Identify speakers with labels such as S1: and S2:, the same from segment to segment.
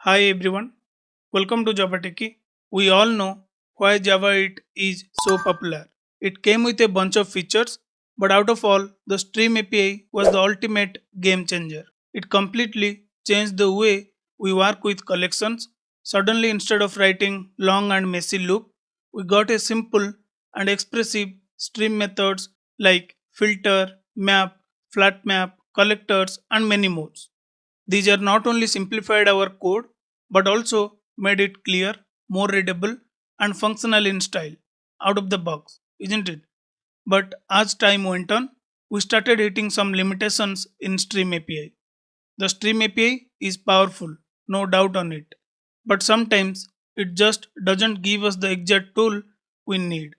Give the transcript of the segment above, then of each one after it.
S1: Hi everyone, welcome to Java Techie. We all know why Java 8 is so popular. It came with a bunch of features, but out of all, the Stream API was the ultimate game changer. It completely changed the way we work with collections. Suddenly, instead of writing long and messy loop, we got a simple and expressive stream methods like filter, map, flatMap, collectors, and many more. These are not only simplified our code but also made it clear, more readable, and functional in style out of the box, isn't it? But as time went on, we started hitting some limitations in Stream API. The Stream API is powerful, no doubt on it, but sometimes it just doesn't give us the exact tool we need.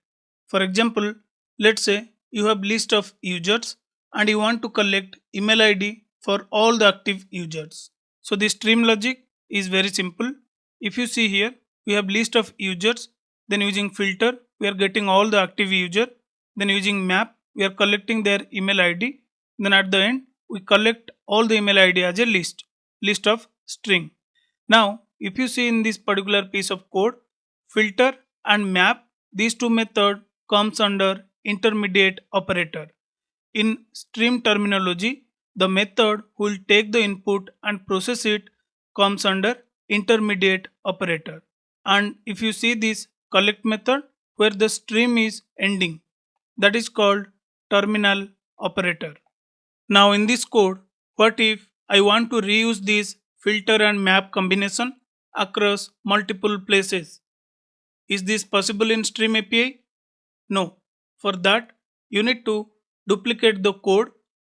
S1: For example, let's say you have list of users and you want to collect email ID for all the active users. So the stream logic is very simple. If you see here, we have list of users, then using filter, we are getting all the active user, then using map, we are collecting their email ID, then at the end, we collect all the email ID as a list of string. Now, if you see in this particular piece of code, filter and map, these two method comes under intermediate operator. In stream terminology, the method will take the input and process it comes under intermediate operator. And if you see this collect method where the stream is ending, that is called terminal operator. Now in this code, what if I want to reuse this filter and map combination across multiple places? Is this possible in Stream API? No. For that, you need to duplicate the code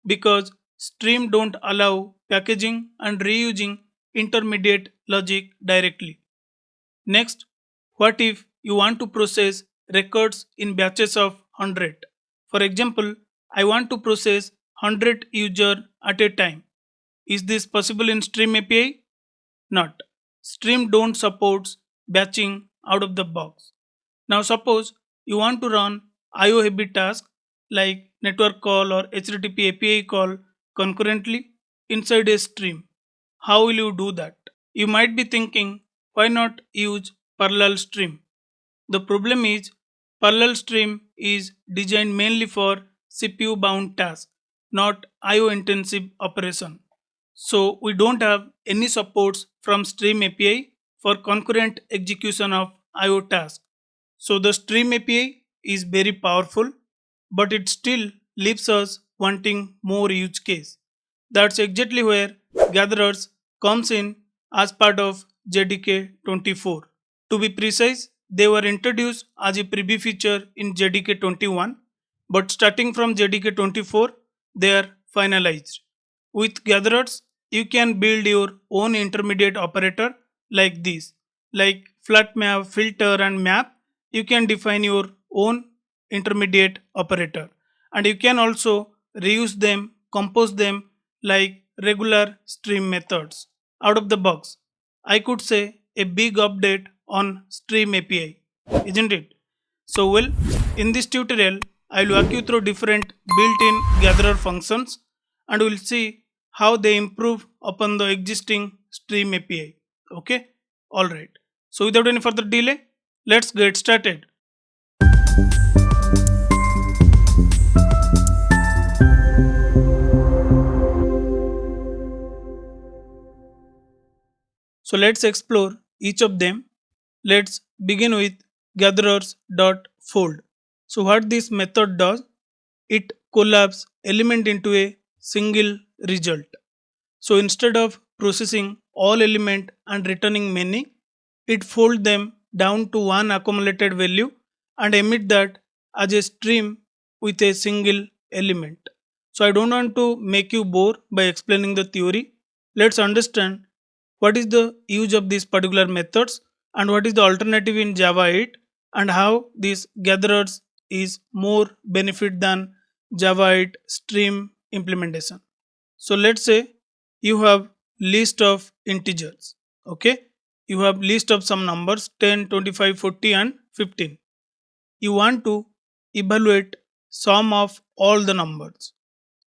S1: because Stream don't allow packaging and reusing intermediate logic directly. Next, what if you want to process records in batches of 100? For example, I want to process 100 user at a time. Is this possible in Stream API? Not. Stream don't support batching out of the box. Now suppose you want to run IO heavy task like network call or HTTP API call concurrently inside a stream. How will you do that? You might be thinking, why not use parallel stream? The problem is parallel stream is designed mainly for CPU bound tasks, not IO intensive operation. So we don't have any supports from Stream API for concurrent execution of IO tasks. So the Stream API is very powerful, but it still leaves us wanting more use case. That's exactly where Gatherers comes in as part of JDK 24. To be precise, they were introduced as a preview feature in JDK 21, but starting from JDK 24, they are finalized. With Gatherers, you can build your own intermediate operator like this, like flatMap, filter, and map. You can define your own intermediate operator, and you can also reuse them, compose them like regular stream methods out of the box. I could say a big update on Stream API, isn't it? So, well, in this tutorial, I will walk you through different built-in gatherer functions and we'll see how they improve upon the existing Stream API. Okay, alright. So, without any further delay, let's get started. So, let's explore each of them. Let's begin with Gatherers.fold. So, what this method does, it collapses element into a single result. So instead of processing all element and returning many, it fold them down to one accumulated value and emit that as a stream with a single element. So I don't want to make you bore by explaining the theory. Let's understand what is the use of these particular methods and what is the alternative in Java 8 and how these gatherers is more benefit than Java 8 stream implementation. So let's say you have list of integers. Okay, you have list of some numbers 10, 25, 40, and 15. You want to evaluate sum of all the numbers.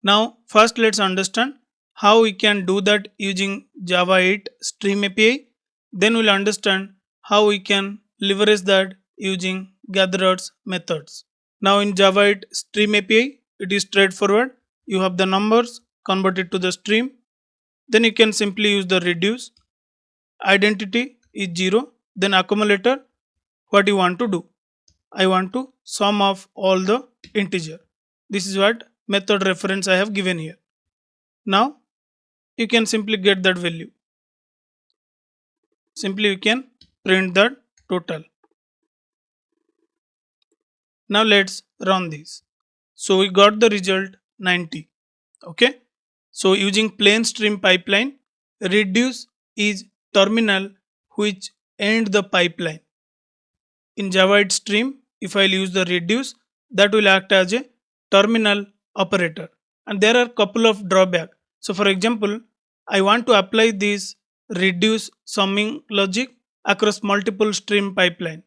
S1: Now first let's understand how we can do that using Java 8 stream API. Then we'll understand how we can leverage that using gatherers methods. Now in Java 8 Stream API, it is straightforward. You have the numbers, convert it to the stream. Then you can simply use the reduce. Identity is 0. Then accumulator, what you want to do? I want to sum of all the integer. This is what method reference I have given here. Now you can simply get that value. Simply you can print that total. Now let's run this. So we got the result 90. Okay. So using plain stream pipeline, reduce is terminal which end the pipeline. In Java 8 stream, if I'll use the reduce, that will act as a terminal operator. And there are a couple of drawbacks. So for example, I want to apply this reduce summing logic across multiple stream pipeline.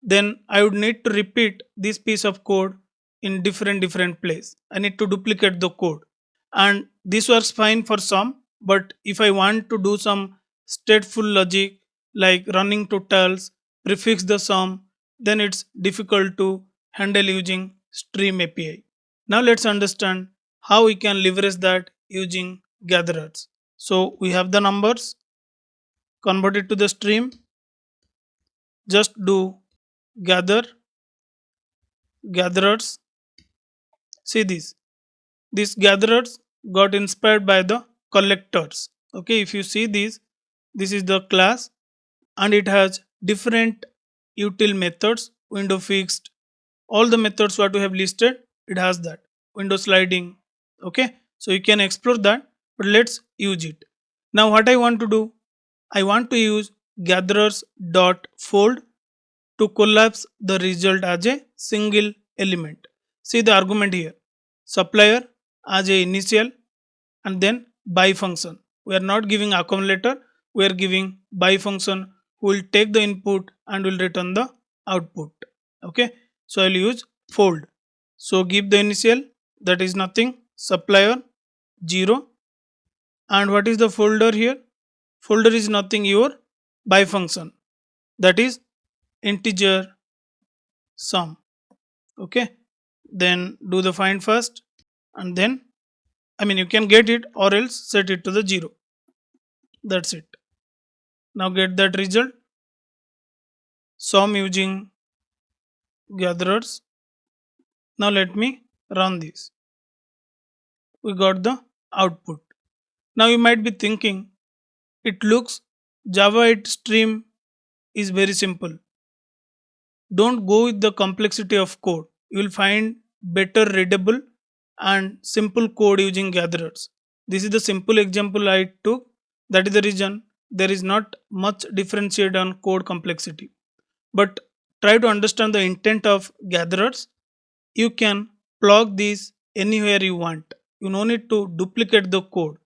S1: Then I would need to repeat this piece of code in different place. I need to duplicate the code. And this works fine for some, but if I want to do some stateful logic like running totals, prefix the sum, then it's difficult to handle using stream API. Now let's understand how we can leverage that using gatherers. So we have the numbers, convert it to the stream, just do gatherers. See this. These gatherers got inspired by the collectors. Okay, if you see this is the class and it has different util methods, windowFixed, all the methods what we have listed, it has that. windowSliding. Okay, so you can explore that, but let's use it. Now what I want to do, I want to use Gatherers.fold to collapse the result as a single element. See the argument here. Supplier as a initial and then buy function. We are not giving accumulator, we are giving buy function who will take the input and will return the output. Okay, so I'll use fold. So give the initial, that is nothing, supplier 0, and what is the folder here? Folder is nothing, your buy function, that is integer sum. Okay, then do the find first and then you can get it or else set it to the 0. That's it. Now get that result. Sum using gatherers. Now let me run this. We got the output. Now you might be thinking, it looks Java 8 stream is very simple. Don't go with the complexity of code. You will find better readable and simple code using gatherers. This is the simple example I took. That is the reason there is not much differentiate on code complexity. But try to understand the intent of gatherers. You can plug these anywhere you want. You no need to duplicate the code.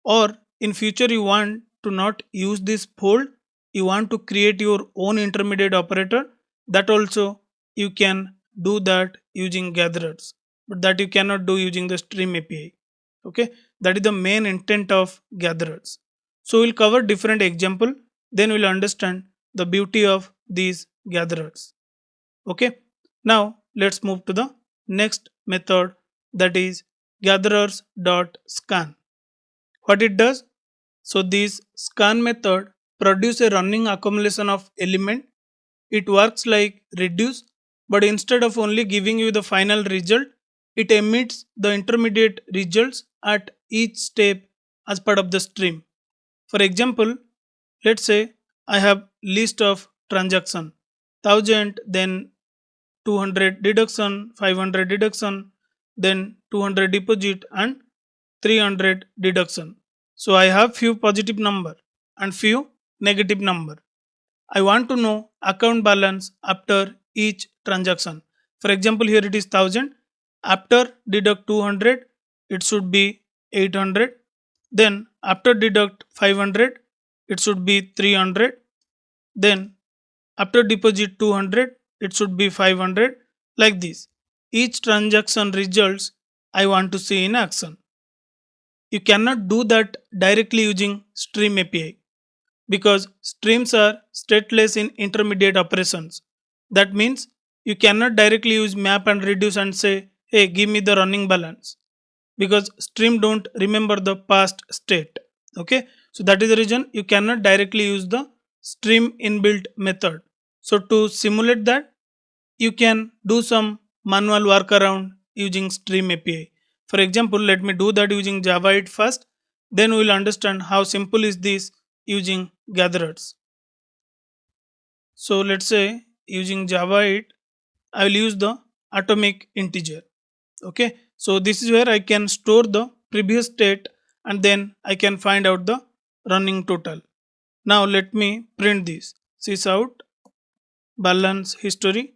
S1: Or in future you want to not use this fold, you want to create your own intermediate operator, that also you can do that using gatherers, but that you cannot do using the stream API. Okay, that is the main intent of gatherers. So we'll cover different example, then we'll understand the beauty of these gatherers. Okay, now let's move to the next method, that is Gatherers.scan. What it does? So this scan method produce a running accumulation of element. It works like reduce, but instead of only giving you the final result, it emits the intermediate results at each step as part of the stream. For example, let's say I have list of transaction 1000, then 200 deduction, 500 deduction, then 200 deposit and 300 deduction. So I have few positive number and few negative number. I want to know account balance after each transaction. For example, here it is 1000. After deduct 200, it should be 800. Then after deduct 500, it should be 300. Then after deposit 200, it should be 500. Like this. Each transaction results I want to see in action. You cannot do that directly using stream API. because streams are stateless in intermediate operations. That means you cannot directly use map and reduce and say, hey, give me the running balance, because stream don't remember the past state. Okay, so that is the reason you cannot directly use the stream inbuilt method. So to simulate that, you can do some manual workaround using stream API. For example, let me do that using Java 8 first, then we will understand how simple is this using gatherers. So let's say using Java 8, I will use the atomic integer. Okay, so this is where I can store the previous state and then I can find out the running total. Now let me print this. Sysout balance history.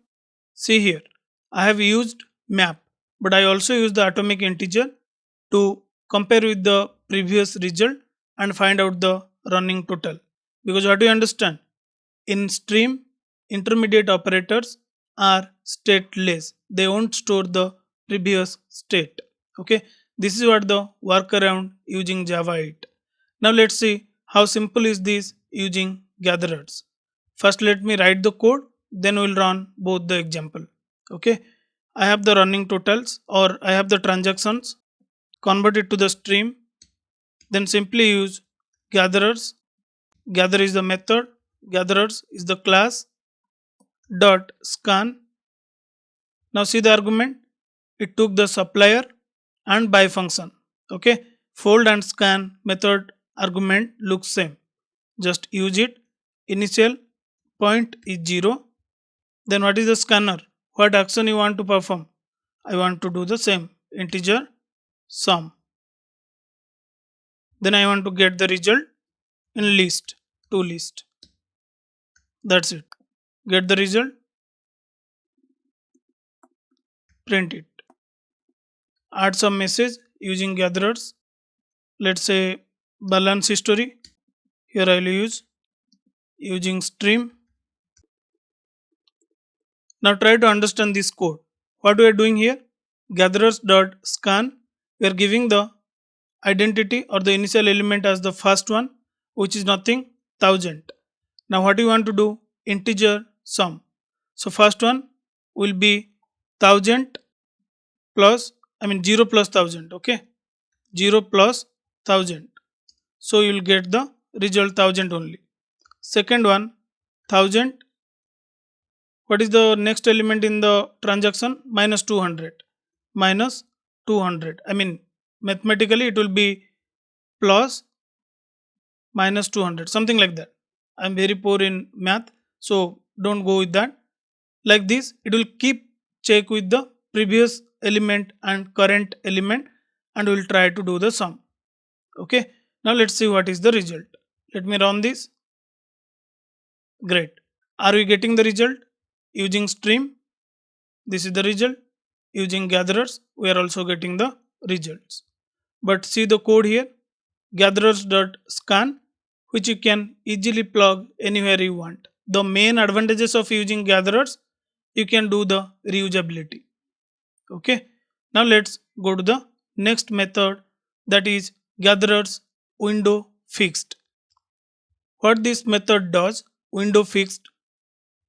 S1: See here, I have used map, but I also use the atomic integer to compare with the previous result and find out the running total. Because what do you understand? In stream, intermediate operators are stateless. They won't store the previous state. Okay, this is what the workaround using Java 8. Now let's see how simple is this using gatherers. First let me write the code, then we'll run both the example. Okay, I have the running totals or I have the transactions, convert it to the stream, then simply use gatherers. Gather is the method, gatherers is the class, dot scan. Now see the argument, it took the supplier and buy function. Okay, fold and scan method argument looks same, just use it. Initial point is 0. Then what is the scanner? What action you want to perform? I want to do the same, integer sum. Then I want to get the result in list, to list. That's it. Get the result, print it. Add some message using gatherers. Let's say balance history. Here I will use using stream. Now try to understand this code. What we are doing here? Gatherers.scan. We are giving the identity or the initial element as the first one, which is nothing 1000. Now what you want to do? Integer sum. So first one will be 1000 plus, 0 plus 1000. Okay, 0 plus 1000. So you will get the result 1000 only. Second one, 1000. What is the next element in the transaction? Minus 200. Minus 200. Mathematically it will be plus minus 200, something like that. I'm very poor in math, so don't go with that. Like this, it will keep check with the previous element and current element and will try to do the sum. Okay, now let's see what is the result. Let me run this. Great. Are we getting the result using stream? This is the result. Using gatherers, we are also getting the results. But see the code here, gatherers.scan, which you can easily plug anywhere you want. The main advantages of using gatherers, you can do the reusability. Okay, now let's go to the next method, that is gatherers window fixed. What this method does, window fixed,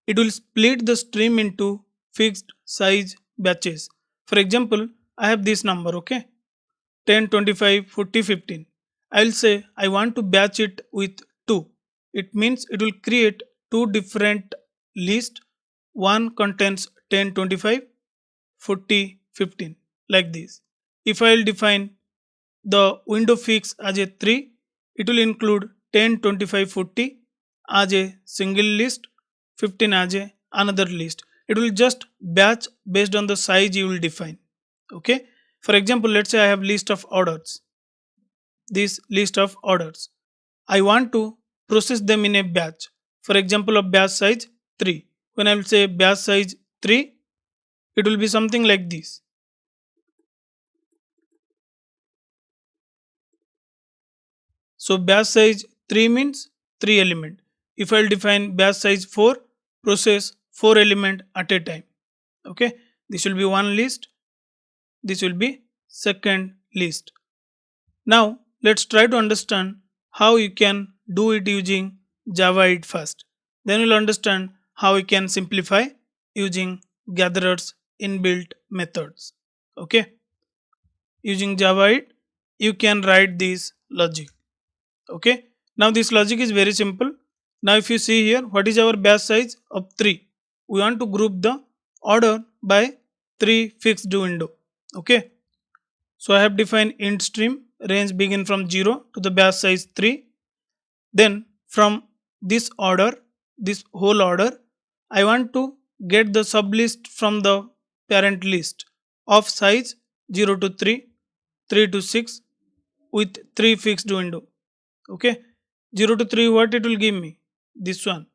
S1: it will split the stream into fixed size batches. For example, I have this number, okay, 10, 25, 40, 15. I will say I want to batch it with 2. It means it will create two different lists. One contains 10, 25, 40, 15, like this. If I will define the window fix as a 3, it will include 10, 25, 40 as a single list, 15 as a another list. It will just batch based on the size you will define. Okay. For example, let's say I have list of orders. This list of orders, I want to process them in a batch. For example, of batch size 3. When I will say batch size 3, it will be something like this. So batch size 3 means 3 element. If I will define batch size 4, process 4 element at a time. Okay, this will be one list. This will be second list. Now let's try to understand how you can do it using Java it first. Then we'll understand how we can simplify using gatherers inbuilt methods. Okay, using Java it, you can write this logic. Okay, now this logic is very simple. Now if you see here, what is our batch size of 3? We want to group the order by 3 fixed window. Okay, so I have defined int stream range begin from 0 to the batch size 3. Then from this order, this whole order, I want to get the sublist from the parent list of size 0 to 3, 3 to 6 with 3 fixed window. Okay, 0 to 3 what it will give me? This one.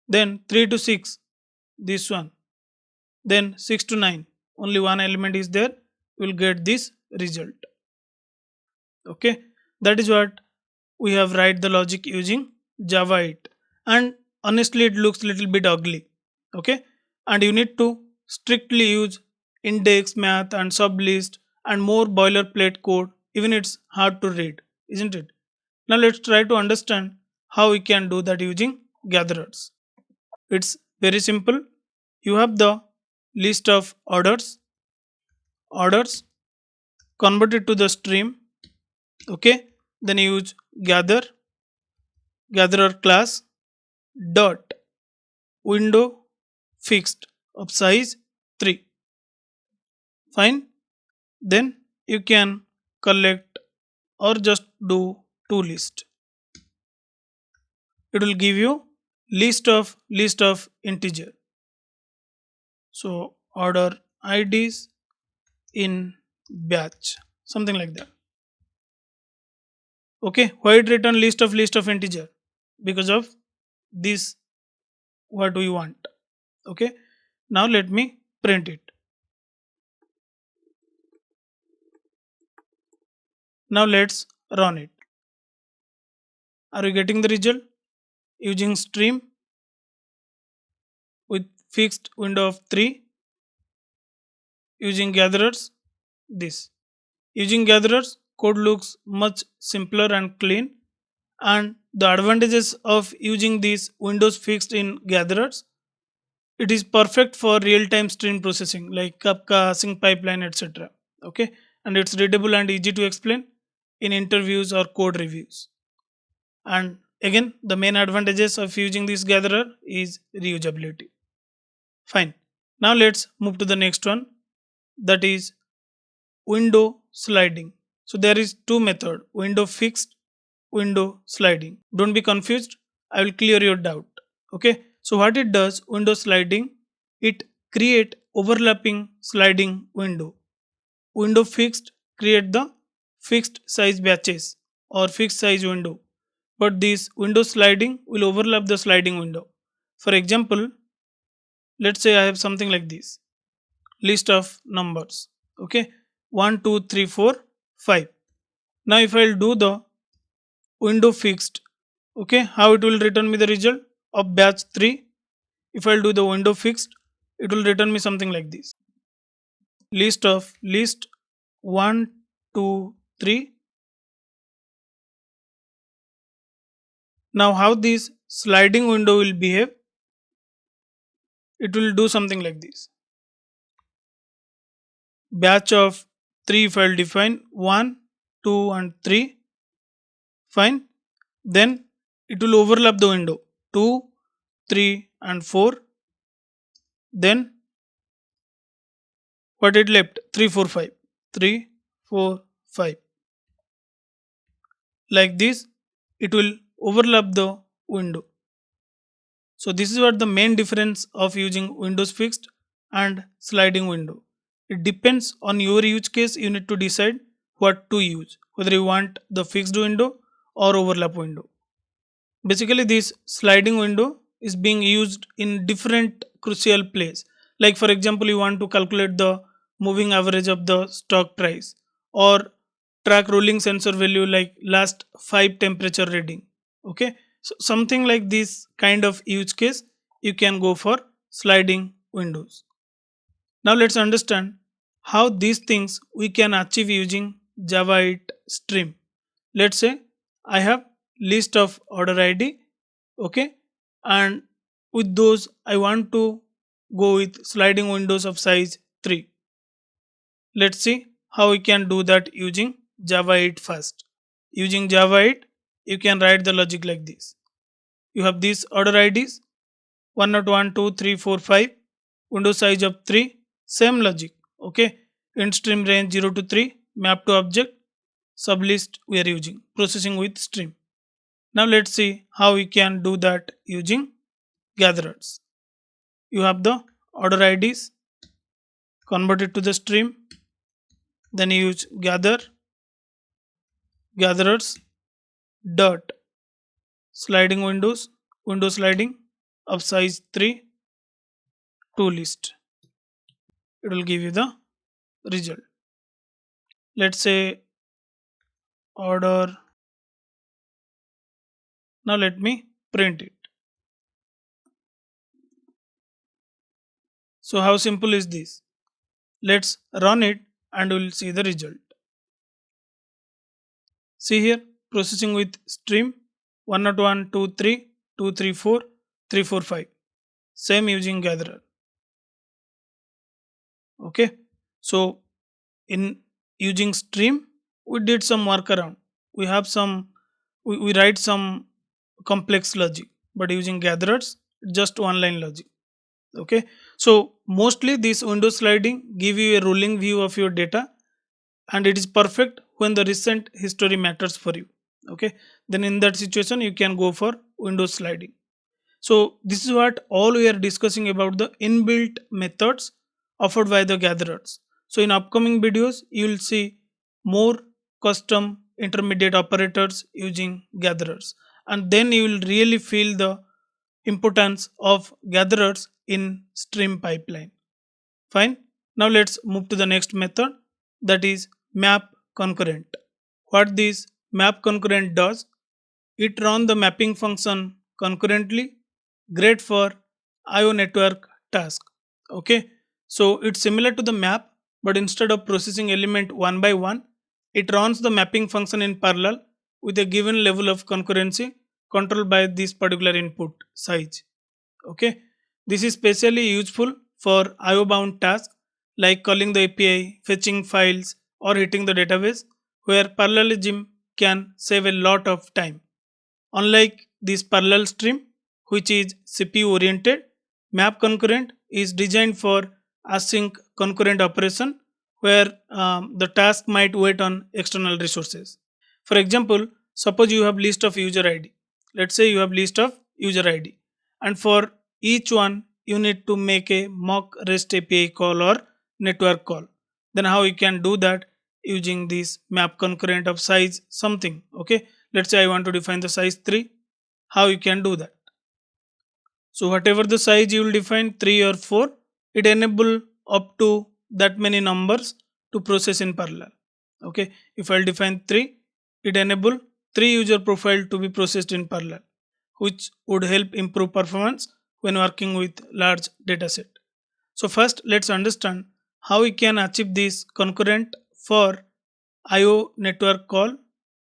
S1: Then 3 to 6, this one. Then 6 to 9, only one element is there, you will get this result. Okay, that is what we have write the logic using Java 8, and honestly it looks little bit ugly. Okay, and you need to strictly use index math and sublist and more boilerplate code, even it's hard to read, isn't it? Now let's try to understand how we can do that using gatherers. It's very simple. You have the list of orders, convert it to the stream. Okay, then use gatherer class dot window fixed of size 3. Fine. Then you can collect or just do to list. It will give you list of integer. So order IDs in batch, something like that. Okay, why it return list of integer? Because of this what we want. Okay, now let me print it. Now let's run it. Are you getting the result? Using stream with fixed window of 3, using gatherers, this. Using gatherers, code looks much simpler and clean, and the advantages of using these windows fixed in gatherers, it is perfect for real-time stream processing like Kafka, sync pipeline, etc. Okay, and it's readable and easy to explain in interviews or code reviews. And again, the main advantages of using this gatherer is reusability. Fine. Now let's move to the next one, that is window sliding. So there is two method, window fixed, window sliding. Don't be confused. I will clear your doubt. Okay. So what it does, window sliding, it create overlapping sliding window. Window fixed create the fixed size batches or fixed size window. But this window sliding will overlap the sliding window. For example, let's say I have something like this list of numbers. Okay, 1, 2, 3, 4, 5. Now if I'll do the window fixed, okay, how it will return me the result of batch 3. If I'll do the window fixed, it will return me something like this list 1, 2, 3. Now how this sliding window will behave, it will do something like this. Batch of 3 if I'll define 1, 2 and 3. Fine. Then it will overlap the window 2, 3 and 4. Then what it left 3, 4, 5. 3, 4, 5. Like this it will overlap the window. So this is what the main difference of using windows fixed and sliding window. It depends on your use case. You need to decide what to use, whether you want the fixed window or overlap window. Basically this sliding window is being used in different crucial place. Like for example, you want to calculate the moving average of the stock price or track rolling sensor value like last 5 temperature reading. Okay, so something like this kind of use case you can go for sliding windows. Now let's understand how these things we can achieve using Java 8 stream. Let's say I have list of order ID Okay, and with those I want to go with sliding windows of size 3. Let's see how we can do that using Java 8 first. Using Java 8, you can write the logic like this. You have these order IDs 1 not 1, 2, 3, 4, 5, window size of 3, same logic. Okay, int stream range 0 to 3, map to object, sublist we are using, processing with stream. Now let's see how we can do that using gatherers. You have the order IDs, convert it to the stream, then you use gatherers dot sliding window sliding of size 3 to list. It will give you the result. Let's say order. Now let me print it. So how simple is this? Let's run it and we'll see the result. See here, processing with stream 101, 23, 234, 345. Same using gatherer. Okay, so in using stream, we did some workaround. We have some, we write some complex logic, but using gatherers, just one line logic. Okay, so mostly this window sliding give you a rolling view of your data, and it is perfect when the recent history matters for you. Okay, then in that situation you can go for window sliding. So this is what all we are discussing about the inbuilt methods offered by the gatherers. So in upcoming videos you will see more custom intermediate operators using gatherers, and then you will really feel the importance of gatherers in stream pipeline. Fine. Now let's move to the next method, that is map concurrent. What this map concurrent does, it runs the mapping function concurrently, great for IO network task. Okay, so it's similar to the map, but instead of processing element one by one, it runs the mapping function in parallel with a given level of concurrency controlled by this particular input size. Okay, this is especially useful for IO bound tasks like calling the API, fetching files, or hitting the database, where parallelism can save a lot of time. Unlike this parallel stream, which is CPU oriented, map concurrent is designed for async concurrent operation, where the task might wait on external resources. For example, suppose you have list of user ID. Let's say you have list of user ID, and for each one you need to make a mock REST API call or network call. Then how you can do that using this map concurrent of size something. Okay, let's say I want to define the size 3. How you can do that? So whatever the size you will define, 3 or 4, it enable up to that many numbers to process in parallel. Okay, if I'll define 3, it enable 3 user profile to be processed in parallel, which would help improve performance when working with large dataset. So first let's understand how we can achieve this concurrent for IO network call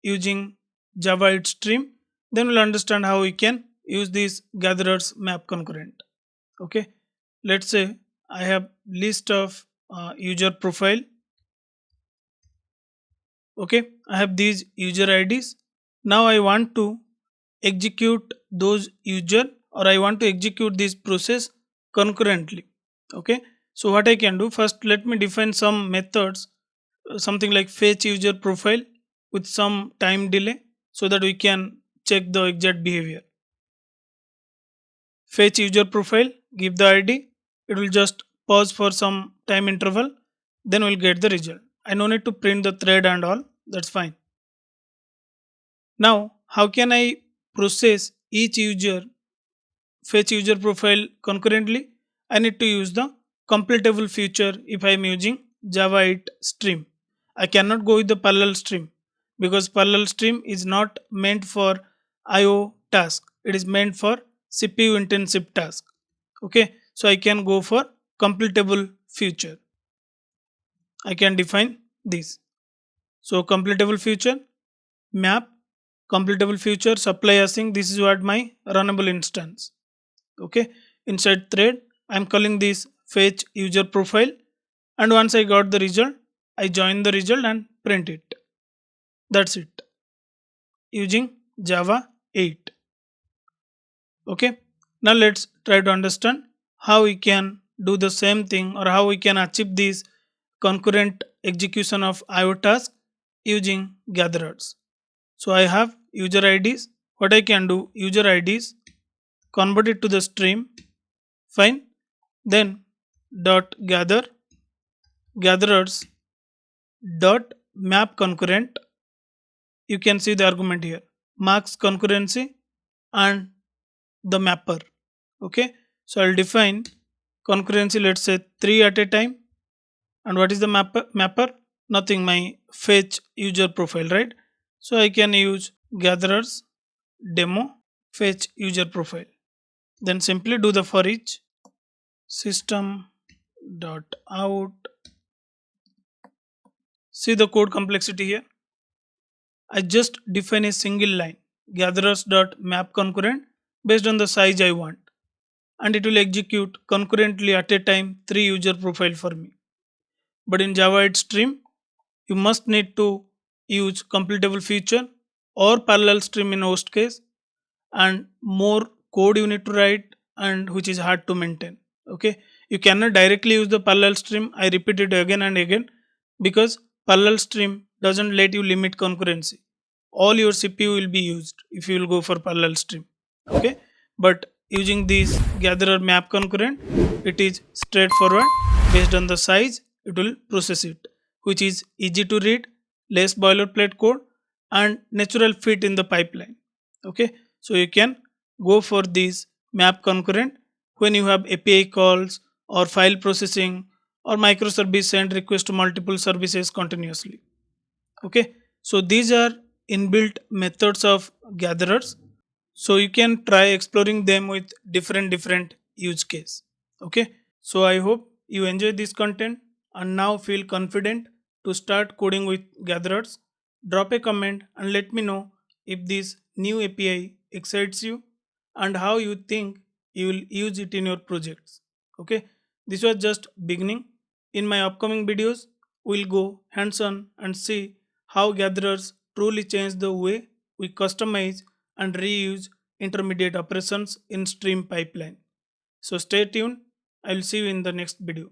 S1: using Java 8 stream. Then we'll understand how we can use this gatherers map concurrent. Okay, let's say I have list of user profile. Okay, I have these user IDs. Now I want to execute those user, or I want to execute this process concurrently. Okay, so what I can do, first let me define some methods, something like fetch user profile with some time delay, so that we can check the exact behavior. Fetch user profile, give the ID, it will just pause for some time interval, then we'll get the result. I no need to print the thread and all, that's fine. Now how can I process each user, fetch user profile concurrently? I need to use the completable feature if I am using Java 8 stream. I cannot go with the parallel stream, because parallel stream is not meant for IO task. It is meant for CPU intensive task. Okay, so I can go for completable feature. I can define this. So completable feature map completable future supply async. This is what my runnable instance. Okay, inside thread I'm calling this fetch user profile, and once I got the result, I join the result and print it. That's it, using Java 8. Okay, now let's try to understand how we can do the same thing, or how we can achieve this concurrent execution of IO task using gatherers. So I have user IDs. What I can do, user IDs, convert it to the stream, fine. Then dot gather gatherers dot map concurrent. You can see the argument here, marks concurrency and the mapper. Okay, so I'll define concurrency, let's say 3 at a time. And what is the mapper? Nothing, my fetch user profile, right? So I can use gatherers demo fetch user profile. Then simply do the for each system dot out. See the code complexity here. I just define a single line, gatherers dot map concurrent, based on the size I want, and it will execute concurrently at a time 3 user profile for me. But in Java 8 stream, you must need to use completable feature or parallel stream in host case, and more code you need to write, and which is hard to maintain. Okay, you cannot directly use the parallel stream. I repeat it again and again, because parallel stream doesn't let you limit concurrency. All your CPU will be used if you will go for parallel stream. Okay, but using this gatherer map concurrent, it is straightforward. Based on the size, it will process it, which is easy to read, less boilerplate code, and natural fit in the pipeline. Okay, so you can go for this map concurrent when you have API calls or file processing or microservice send request to multiple services continuously. Okay, so these are inbuilt methods of gatherers, so you can try exploring them with different use case. Okay, so I hope you enjoy this content and now feel confident to start coding with gatherers. Drop a comment and let me know if this new API excites you and how you think you will use it in your projects. Okay, this was just beginning. In my upcoming videos, we'll go hands on and see how gatherers truly change the way we customize and reuse intermediate operations in stream pipeline. So stay tuned. I will see you in the next video.